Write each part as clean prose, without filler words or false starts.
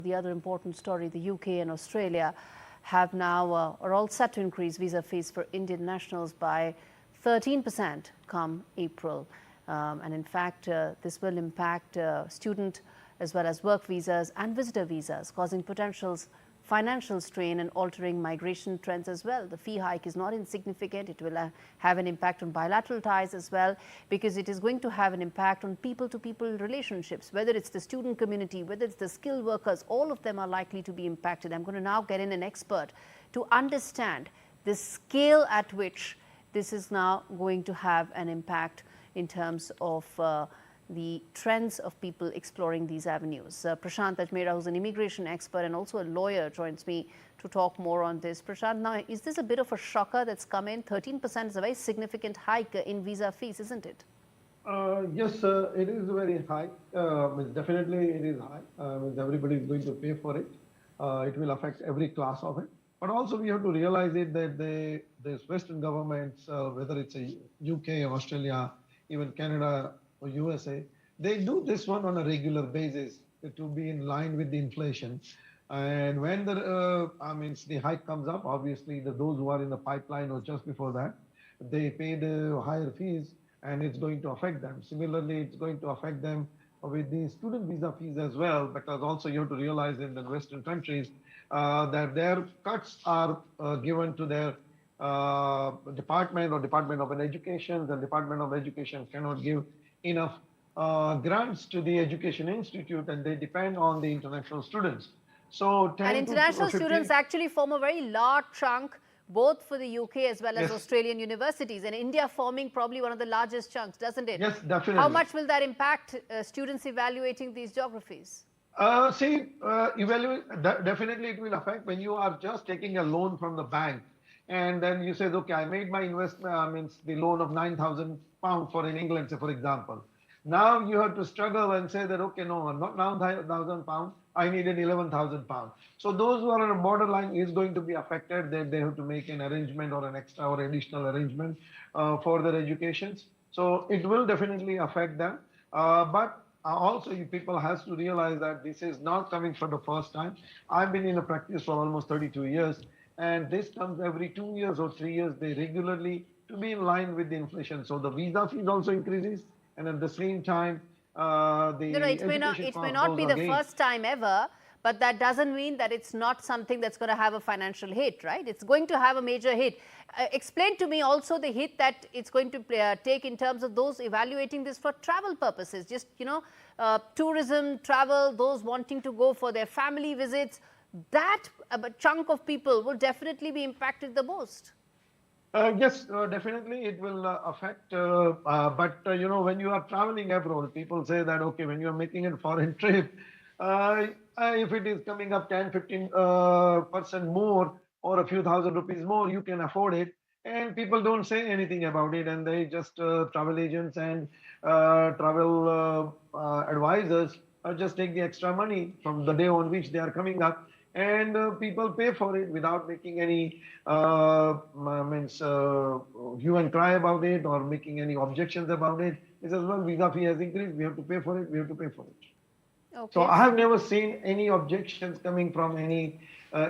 The other important story, the UK and Australia have now are all set to increase visa fees for Indian nationals by 13% come April. And in fact, this will impact student as well as work visas and visitor visas, causing potential financial strain and altering migration trends as well. The fee hike is not insignificant. It will have an impact on bilateral ties as well, because it is going to have an impact on people-to-people relationships, whether it's the student community, whether it's the skilled workers, all of them are likely to be impacted. I'm going to now get in an expert to understand the scale at which this is now going to have an impact in terms of the trends of people exploring these avenues. Prashant Ajmera, who's an immigration expert and also a lawyer, joins me to talk more on this. Prashant, now is this a bit of a shocker that's come in? 13% is a very significant hike in visa fees, isn't it? Yes, it is very high. Definitely it is high. Everybody is going to pay for it. It will affect every class of it. But also we have to realize it that these Western governments, whether it's a UK, Australia, even Canada or USA, they do this one on a regular basis to be in line with the inflation. And when the hike comes up, obviously those who are in the pipeline or just before that, they pay the higher fees, and it's going to affect them. Similarly, it's going to affect them with the student visa fees as well, because also you have to realize in the Western countries that their cuts are given to their Department of Education. The Department of Education cannot give enough grants to the education institute, and they depend on the international students. So and international students actually form a very large chunk, both for the UK as well as Australian universities, and India forming probably one of the largest chunks, doesn't it? Yes, definitely. How much will that impact students evaluating these geographies? Definitely it will affect when you are just taking a loan from the bank, and then you say, okay, I made my investment, the loan of £9,000 for in England, say, for example. Now you have to struggle and say that, okay, no, not £9,000, I needed £11,000. So those who are on a borderline is going to be affected. They have to make an arrangement or an extra or additional arrangement for their educations. So it will definitely affect them. But also people has to realize that this is not coming for the first time. I've been in a practice for almost 32 years. And this comes every 2 years or 3 years. They regularly to be in line with the inflation. So the visa fees also increases, and at the same time, it may not be the first time ever, but that doesn't mean that it's not something that's going to have a financial hit, right? It's going to have a major hit. Explain to me also the hit that it's going to take in terms of those evaluating this for travel purposes. Just, tourism, travel, those wanting to go for their family visits. That chunk of people will definitely be impacted the most. Yes, definitely it will affect. But when you are traveling abroad, people say that, okay, when you are making a foreign trip, if it is coming up 10-15% more or a few thousand rupees more, you can afford it. And people don't say anything about it, and they just travel agents and travel advisors just take the extra money from the day on which they are coming up. And people pay for it without making any hue and cry about it or making any objections about it. It says, well, visa fee has increased, we have to pay for it, we have to pay for it. Okay. So I have never seen any objections coming from any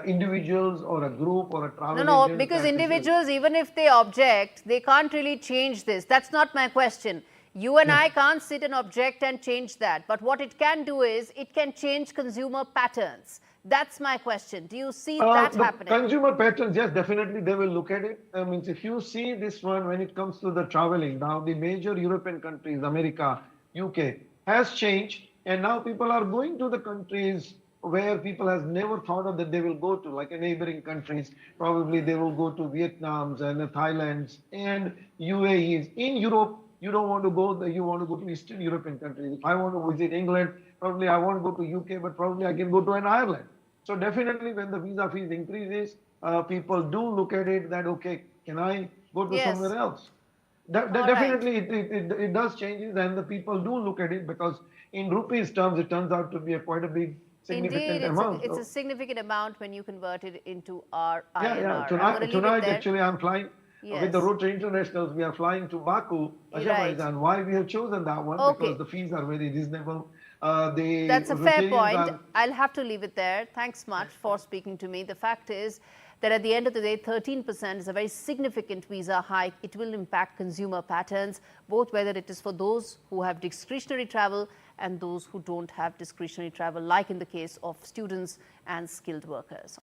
individuals or a group or a travel No, because individuals, even if they object, they can't really change this. That's not my question. You and I can't sit and object and change that. But what it can do is, it can change consumer patterns. That's my question. Do you see that happening? Consumer patterns, yes, definitely they will look at it. If you see this one, when it comes to the traveling, now the major European countries, America, UK, has changed. And now people are going to the countries where people has never thought of that they will go to, like neighboring countries. Probably they will go to Vietnams and Thailands and UAEs. In Europe, you don't want to go there, you want to go to Eastern European countries. If I want to visit England, probably I won't go to UK, but probably I can go to an Ireland. So definitely when the visa fees increases, people do look at it that, okay, can I go to somewhere else? Definitely it does changes, and the people do look at it, because in rupees terms, it turns out to be quite a big significant amount. It's a significant amount when you convert it into our INR. Yeah. Tonight actually I'm flying with the Rotary Internationals. We are flying to Baku, Azerbaijan. Why we have chosen that one? Because the fees are very reasonable. That's a fair point. Rotarians are. I'll have to leave it there. Thanks much for speaking to me. The fact is that at the end of the day, 13% is a very significant visa hike. It will impact consumer patterns, both whether it is for those who have discretionary travel and those who don't have discretionary travel, like in the case of students and skilled workers.